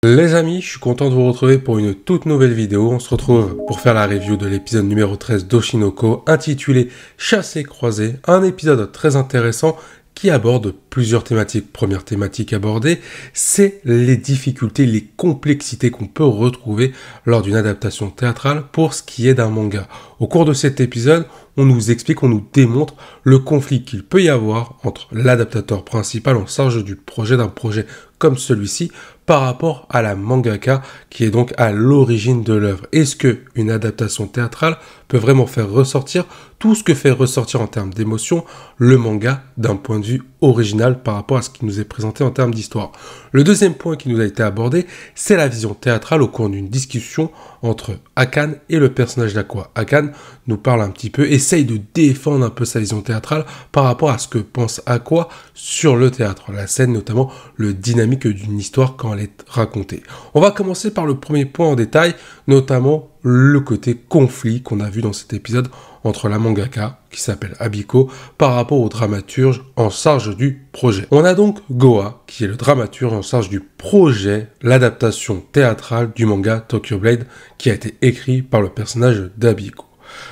Les amis, je suis content de vous retrouver pour une toute nouvelle vidéo. On se retrouve pour faire la review de l'épisode numéro 13 d'Oshinoko intitulé Chassé croisé, un épisode très intéressant qui aborde plusieurs thématiques. Première thématique abordée, c'est les difficultés, les complexités qu'on peut retrouver lors d'une adaptation théâtrale pour ce qui est d'un manga. Au cours de cet épisode, on nous explique, on nous démontre le conflit qu'il peut y avoir entre l'adaptateur principal en charge du projet d'un projet comme celui-ci par rapport à la mangaka qui est donc à l'origine de l'œuvre. Est-ce que une adaptation théâtrale peut vraiment faire ressortir tout ce que fait ressortir en termes d'émotion le manga d'un point de vue original par rapport à ce qui nous est présenté en termes d'histoire? Le deuxième point qui nous a été abordé, c'est la vision théâtrale au cours d'une discussion entre Akane et le personnage d'Aqua. Akane nous parle un petit peu, essaye de défendre un peu sa vision théâtrale par rapport à ce que pense Aqua sur le théâtre, la scène notamment, le dynamique d'une histoire quand elle est racontée. On va commencer par le premier point en détail, notamment le côté conflit qu'on a vu dans cet épisode entre la mangaka, qui s'appelle Abiko, par rapport au dramaturge en charge du projet. On a donc Goa, qui est le dramaturge en charge du projet, l'adaptation théâtrale du manga Tokyo Blade, qui a été écrit par le personnage d'Abiko.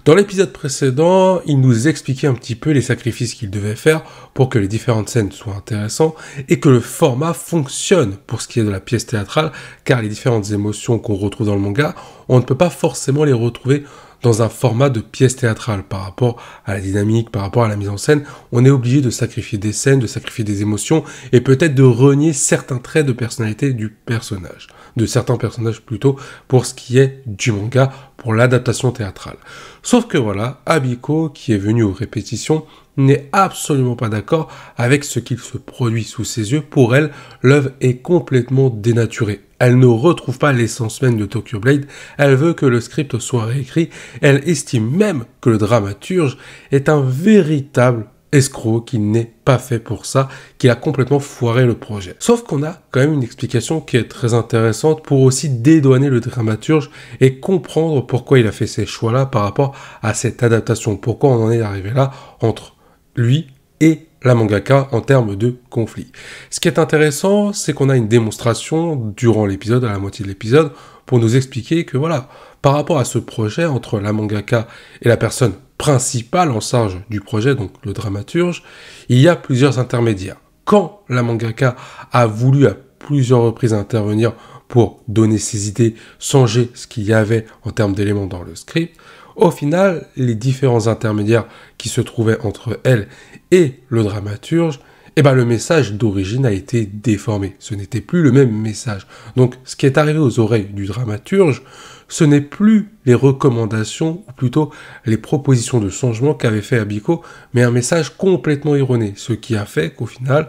Dans l'épisode précédent, il nous expliquait un petit peu les sacrifices qu'il devait faire pour que les différentes scènes soient intéressantes et que le format fonctionne pour ce qui est de la pièce théâtrale, car les différentes émotions qu'on retrouve dans le manga, on ne peut pas forcément les retrouver dans un format de pièce théâtrale par rapport à la dynamique, par rapport à la mise en scène. On est obligé de sacrifier des scènes, de sacrifier des émotions et peut-être de renier certains traits de personnalité du personnage, de certains personnages plutôt, pour ce qui est du manga, pour l'adaptation théâtrale. Sauf que voilà, Abiko, qui est venu aux répétitions, n'est absolument pas d'accord avec ce qu'il se produit sous ses yeux. Pour elle, l'œuvre est complètement dénaturée. Elle ne retrouve pas l'essence même de Tokyo Blade, elle veut que le script soit réécrit, elle estime même que le dramaturge est un véritable escroc, qui n'est pas fait pour ça, qu'il a complètement foiré le projet. Sauf qu'on a quand même une explication qui est très intéressante pour aussi dédouaner le dramaturge et comprendre pourquoi il a fait ces choix-là par rapport à cette adaptation, pourquoi on en est arrivé là entre lui et la mangaka en termes de conflit. Ce qui est intéressant, c'est qu'on a une démonstration durant l'épisode, à la moitié de l'épisode, pour nous expliquer que voilà, par rapport à ce projet entre la mangaka et la personne principale en charge du projet, donc le dramaturge, il y a plusieurs intermédiaires. Quand la mangaka a voulu à plusieurs reprises intervenir pour donner ses idées, changer ce qu'il y avait en termes d'éléments dans le script, au final, les différents intermédiaires qui se trouvaient entre elle et le dramaturge, le message d'origine a été déformé. Ce n'était plus le même message. Donc, ce qui est arrivé aux oreilles du dramaturge, ce n'est plus les recommandations, ou plutôt les propositions de changement qu'avait fait Abiko, mais un message complètement erroné. Ce qui a fait qu'au final,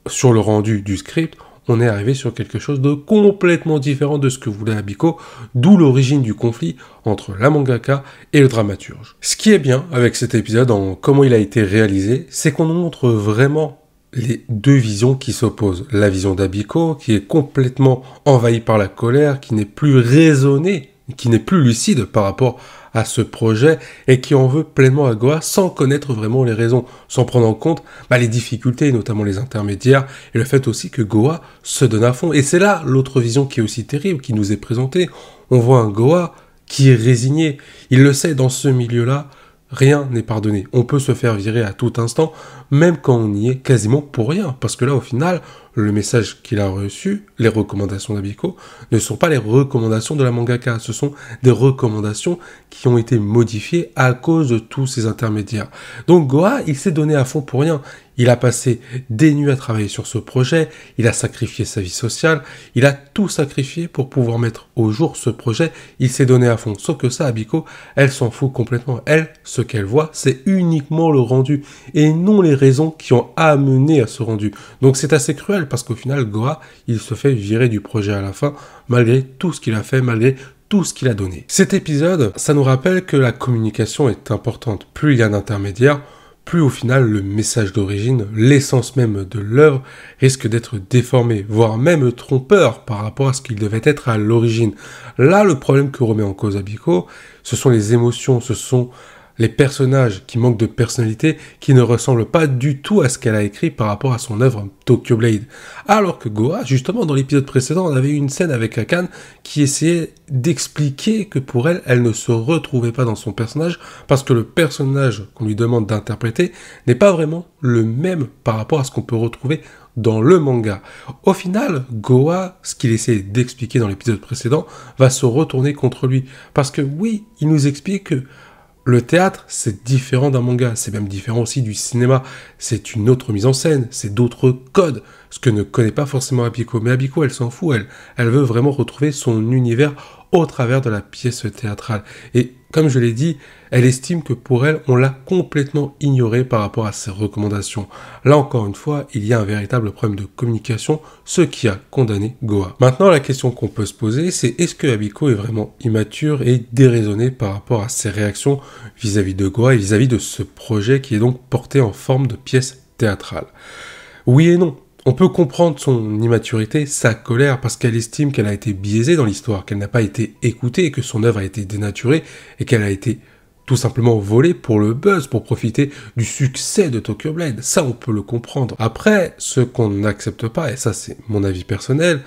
sur le rendu du script, on est arrivé sur quelque chose de complètement différent de ce que voulait Abiko, d'où l'origine du conflit entre la mangaka et le dramaturge. Ce qui est bien avec cet épisode, en comment il a été réalisé, c'est qu'on nous montre vraiment les deux visions qui s'opposent. La vision d'Abiko, qui est complètement envahie par la colère, qui n'est plus raisonnée, qui n'est plus lucide par rapport à ce projet et qui en veut pleinement à Goa sans connaître vraiment les raisons, sans prendre en compte les difficultés, notamment les intermédiaires, et le fait aussi que Goa se donne à fond. Et c'est là l'autre vision qui est aussi terrible, qui nous est présentée. On voit un Goa qui est résigné. Il le sait, dans ce milieu-là, rien n'est pardonné. On peut se faire virer à tout instant, même quand on y est quasiment pour rien. Parce que là, au final, le message qu'il a reçu, les recommandations d'Abiko, ne sont pas les recommandations de la mangaka. Ce sont des recommandations qui ont été modifiées à cause de tous ces intermédiaires. Donc Goa, il s'est donné à fond pour rien. Il a passé des nuits à travailler sur ce projet, il a sacrifié sa vie sociale, il a tout sacrifié pour pouvoir mettre au jour ce projet, il s'est donné à fond. Sauf que ça, Abiko, elle s'en fout complètement. Elle, ce qu'elle voit, c'est uniquement le rendu, et non les raisons qui ont amené à ce rendu. Donc c'est assez cruel, parce qu'au final, Goa, il se fait virer du projet à la fin, malgré tout ce qu'il a fait, malgré tout ce qu'il a donné. Cet épisode, ça nous rappelle que la communication est importante. Plus il y a d'intermédiaires, plus au final le message d'origine, l'essence même de l'œuvre, risque d'être déformé, voire même trompeur par rapport à ce qu'il devait être à l'origine. Là, le problème que remet en cause Abiko, ce sont les émotions, ce sont les personnages qui manquent de personnalité, qui ne ressemblent pas du tout à ce qu'elle a écrit par rapport à son œuvre Tokyo Blade. Alors que Goa, justement, dans l'épisode précédent, on avait eu une scène avec Akane qui essayait d'expliquer que pour elle, elle ne se retrouvait pas dans son personnage parce que le personnage qu'on lui demande d'interpréter n'est pas vraiment le même par rapport à ce qu'on peut retrouver dans le manga. Au final, Goa, ce qu'il essayait d'expliquer dans l'épisode précédent, va se retourner contre lui. Parce que oui, il nous explique que le théâtre, c'est différent d'un manga, c'est même différent aussi du cinéma. C'est une autre mise en scène, c'est d'autres codes, ce que ne connaît pas forcément Abiko. Mais Abiko, elle s'en fout, elle veut vraiment retrouver son univers au travers de la pièce théâtrale. Et comme je l'ai dit, elle estime que pour elle, on l'a complètement ignoré par rapport à ses recommandations. Là encore une fois, il y a un véritable problème de communication, ce qui a condamné Goa. Maintenant, la question qu'on peut se poser, c'est est-ce que Abiko est vraiment immature et déraisonnée par rapport à ses réactions vis-à-vis de Goa et vis-à-vis de ce projet qui est donc porté en forme de pièce théâtrale? Oui et non. On peut comprendre son immaturité, sa colère, parce qu'elle estime qu'elle a été biaisée dans l'histoire, qu'elle n'a pas été écoutée, et que son œuvre a été dénaturée, et qu'elle a été tout simplement volée pour le buzz, pour profiter du succès de Tokyo Blade. Ça, on peut le comprendre. Après, ce qu'on n'accepte pas, et ça c'est mon avis personnel,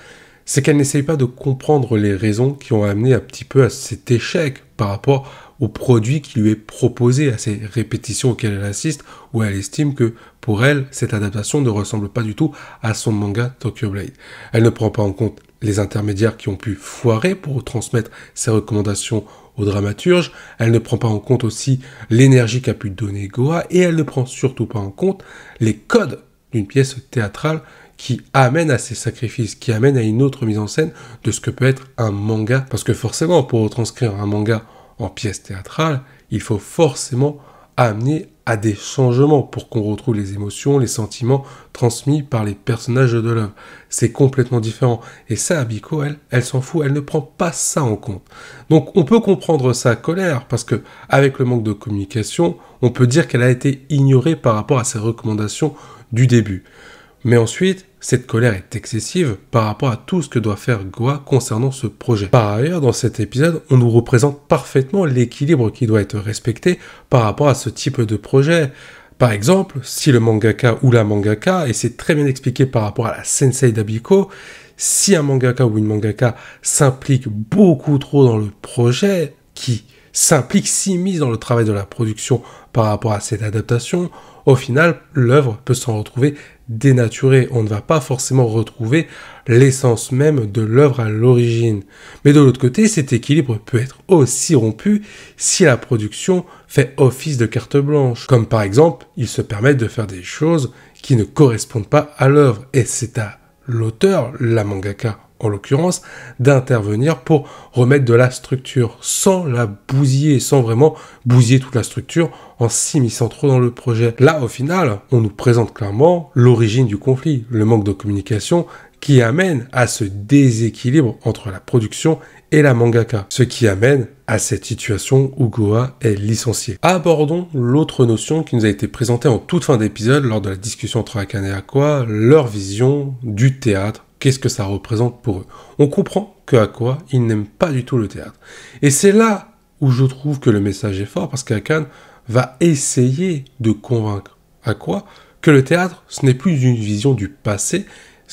c'est qu'elle n'essaye pas de comprendre les raisons qui ont amené un petit peu à cet échec par rapport au produit qui lui est proposé, à ces répétitions auxquelles elle assiste, où elle estime que, pour elle, cette adaptation ne ressemble pas du tout à son manga Tokyo Blade. Elle ne prend pas en compte les intermédiaires qui ont pu foirer pour transmettre ses recommandations au dramaturge, elle ne prend pas en compte aussi l'énergie qu'a pu donner Goa, et elle ne prend surtout pas en compte les codes d'une pièce théâtrale qui amène à ces sacrifices, qui amène à une autre mise en scène de ce que peut être un manga. Parce que forcément, pour retranscrire un manga en pièce théâtrale, il faut forcément amener à des changements pour qu'on retrouve les émotions, les sentiments transmis par les personnages de l'œuvre. C'est complètement différent. Et ça, Abiko, elle s'en fout, elle ne prend pas ça en compte. Donc on peut comprendre sa colère, parce que avec le manque de communication, on peut dire qu'elle a été ignorée par rapport à ses recommandations du début. Mais ensuite, cette colère est excessive par rapport à tout ce que doit faire Goa concernant ce projet. Par ailleurs, dans cet épisode, on nous représente parfaitement l'équilibre qui doit être respecté par rapport à ce type de projet. Par exemple, si le mangaka ou la mangaka, et c'est très bien expliqué par rapport à la sensei d'Abiko, si un mangaka ou une mangaka s'implique beaucoup trop dans le projet, qui s'immise dans le travail de la production par rapport à cette adaptation, au final, l'œuvre peut s'en retrouver dénaturée. On ne va pas forcément retrouver l'essence même de l'œuvre à l'origine. Mais de l'autre côté, cet équilibre peut être aussi rompu si la production fait office de carte blanche. Comme par exemple, ils se permettent de faire des choses qui ne correspondent pas à l'œuvre. Et c'est à l'auteur, la mangaka en l'occurrence, d'intervenir pour remettre de la structure sans la bousiller, sans vraiment bousiller toute la structure en s'immisçant trop dans le projet. Là, au final, on nous présente clairement l'origine du conflit, le manque de communication qui amène à ce déséquilibre entre la production et la mangaka, ce qui amène à cette situation où Goa est licencié. Abordons l'autre notion qui nous a été présentée en toute fin d'épisode lors de la discussion entre Akane et Aqua, leur vision du théâtre. Qu'est-ce que ça représente pour eux? On comprend que Aqua, il n'aime pas du tout le théâtre. Et c'est là où je trouve que le message est fort, parce qu'Akane va essayer de convaincre Aqua que le théâtre, ce n'est plus une vision du passé,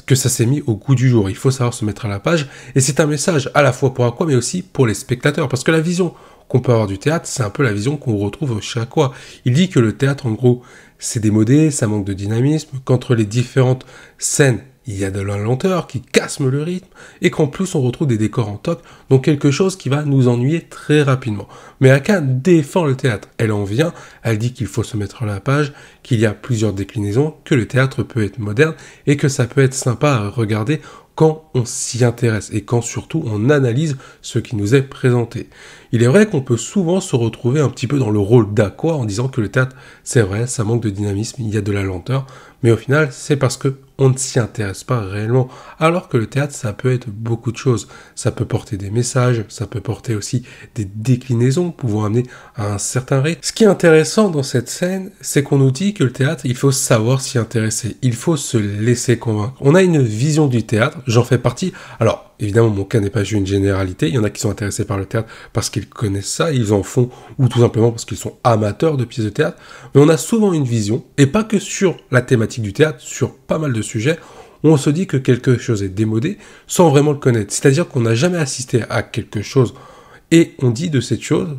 que ça s'est mis au goût du jour. Il faut savoir se mettre à la page. Et c'est un message à la fois pour Aqua, mais aussi pour les spectateurs. Parce que la vision qu'on peut avoir du théâtre, c'est un peu la vision qu'on retrouve chez Aqua. Il dit que le théâtre, en gros, c'est démodé, ça manque de dynamisme, qu'entre les différentes scènes, il y a de la lenteur qui casse le rythme, et qu'en plus on retrouve des décors en toc, donc quelque chose qui va nous ennuyer très rapidement. Mais Akane défend le théâtre, elle en vient, elle dit qu'il faut se mettre à la page, qu'il y a plusieurs déclinaisons, que le théâtre peut être moderne, et que ça peut être sympa à regarder quand on s'y intéresse, et quand surtout on analyse ce qui nous est présenté. Il est vrai qu'on peut souvent se retrouver un petit peu dans le rôle d'Aqua en disant que le théâtre, c'est vrai, ça manque de dynamisme, il y a de la lenteur, mais au final, c'est parce que on ne s'y intéresse pas réellement. Alors que le théâtre, ça peut être beaucoup de choses. Ça peut porter des messages, ça peut porter aussi des déclinaisons pouvant amener à un certain rythme. Ce qui est intéressant dans cette scène, c'est qu'on nous dit que le théâtre, il faut savoir s'y intéresser. Il faut se laisser convaincre. On a une vision du théâtre, j'en fais partie. Alors, évidemment, mon cas n'est pas juste une généralité. Il y en a qui sont intéressés par le théâtre parce qu'ils connaissent ça, ils en font, ou tout simplement parce qu'ils sont amateurs de pièces de théâtre. Mais on a souvent une vision, et pas que sur la thématique du théâtre, sur pas mal de sujets, où on se dit que quelque chose est démodé sans vraiment le connaître. C'est-à-dire qu'on n'a jamais assisté à quelque chose et on dit de cette chose,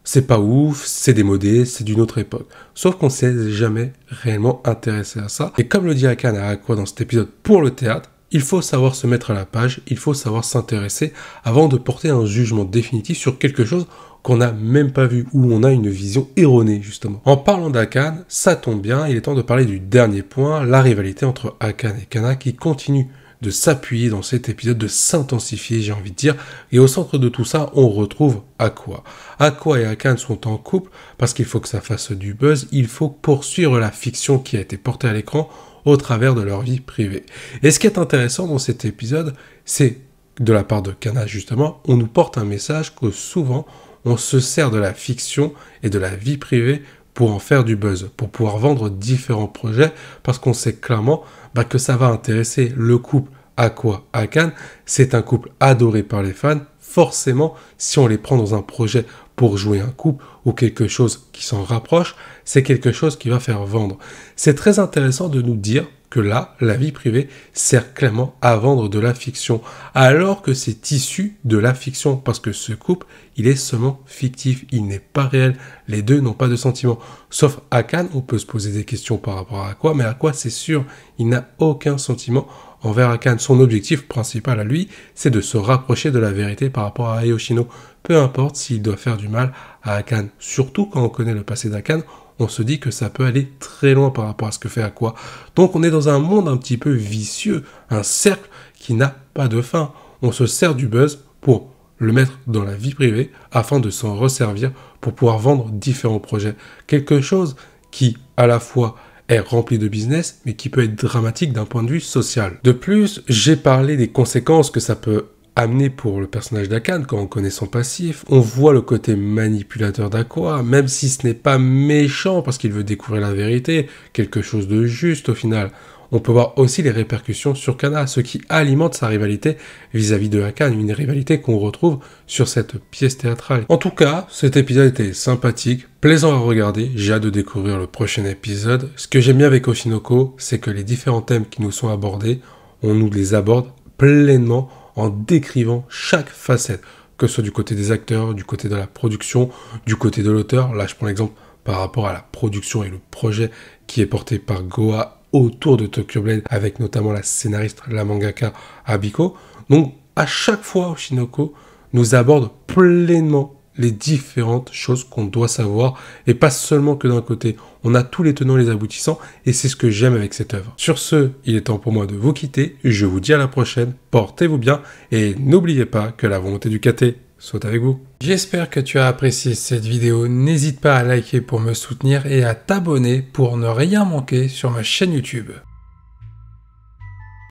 c'est pas ouf, c'est démodé, c'est d'une autre époque. Sauf qu'on s'est jamais réellement intéressé à ça. Et comme le dit Hakan à Aqua dans cet épisode pour le théâtre, il faut savoir se mettre à la page, il faut savoir s'intéresser avant de porter un jugement définitif sur quelque chose qu'on n'a même pas vu, où on a une vision erronée, justement. En parlant d'Hakan, ça tombe bien, il est temps de parler du dernier point, la rivalité entre Hakan et Kana qui continue de s'appuyer dans cet épisode, de s'intensifier, j'ai envie de dire. Et au centre de tout ça, on retrouve Aqua. Aqua et Hakan sont en couple parce qu'il faut que ça fasse du buzz, il faut poursuivre la fiction qui a été portée à l'écran au travers de leur vie privée. Et ce qui est intéressant dans cet épisode, c'est, de la part de Kana justement, on nous porte un message que souvent, on se sert de la fiction et de la vie privée pour en faire du buzz, pour pouvoir vendre différents projets, parce qu'on sait clairement que ça va intéresser le couple Aqua-Hakan. C'est un couple adoré par les fans. Forcément, si on les prend dans un projet pour jouer un couple ou quelque chose qui s'en rapproche, c'est quelque chose qui va faire vendre. C'est très intéressant de nous dire que là, la vie privée sert clairement à vendre de la fiction, alors que c'est issu de la fiction, parce que ce couple, il est seulement fictif, il n'est pas réel, les deux n'ont pas de sentiments. Sauf Hakan, on peut se poser des questions par rapport à Aqua, mais Aqua, c'est sûr, il n'a aucun sentiment envers Hakan. Son objectif principal à lui, c'est de se rapprocher de la vérité par rapport à Ayoshino, peu importe s'il doit faire du mal à Hakan, surtout quand on connaît le passé d'Hakan, on se dit que ça peut aller très loin par rapport à ce que fait Aqua. Donc on est dans un monde un petit peu vicieux, un cercle qui n'a pas de fin. On se sert du buzz pour le mettre dans la vie privée afin de s'en resservir pour pouvoir vendre différents projets. Quelque chose qui, à la fois, est rempli de business, mais qui peut être dramatique d'un point de vue social. De plus, j'ai parlé des conséquences que ça peut amené pour le personnage d'Hakan, quand on connaît son passif, on voit le côté manipulateur d'Aqua, même si ce n'est pas méchant parce qu'il veut découvrir la vérité, quelque chose de juste au final. On peut voir aussi les répercussions sur Kana, ce qui alimente sa rivalité vis-à-vis de Hakan, une rivalité qu'on retrouve sur cette pièce théâtrale. En tout cas, cet épisode était sympathique, plaisant à regarder, j'ai hâte de découvrir le prochain épisode. Ce que j'aime bien avec Oshinoko, c'est que les différents thèmes qui nous sont abordés, on nous les aborde pleinement en décrivant chaque facette, que ce soit du côté des acteurs, du côté de la production, du côté de l'auteur. Là, je prends l'exemple par rapport à la production et le projet qui est porté par Goa autour de Tokyo Blade, avec notamment la scénariste, la mangaka Abiko. Donc, à chaque fois, Oshinoko nous aborde pleinement les différentes choses qu'on doit savoir, et pas seulement que d'un côté. On a tous les tenants et les aboutissants, et c'est ce que j'aime avec cette œuvre. Sur ce, il est temps pour moi de vous quitter, je vous dis à la prochaine, portez-vous bien, et n'oubliez pas que la volonté du KT soit avec vous. J'espère que tu as apprécié cette vidéo, n'hésite pas à liker pour me soutenir, et à t'abonner pour ne rien manquer sur ma chaîne YouTube.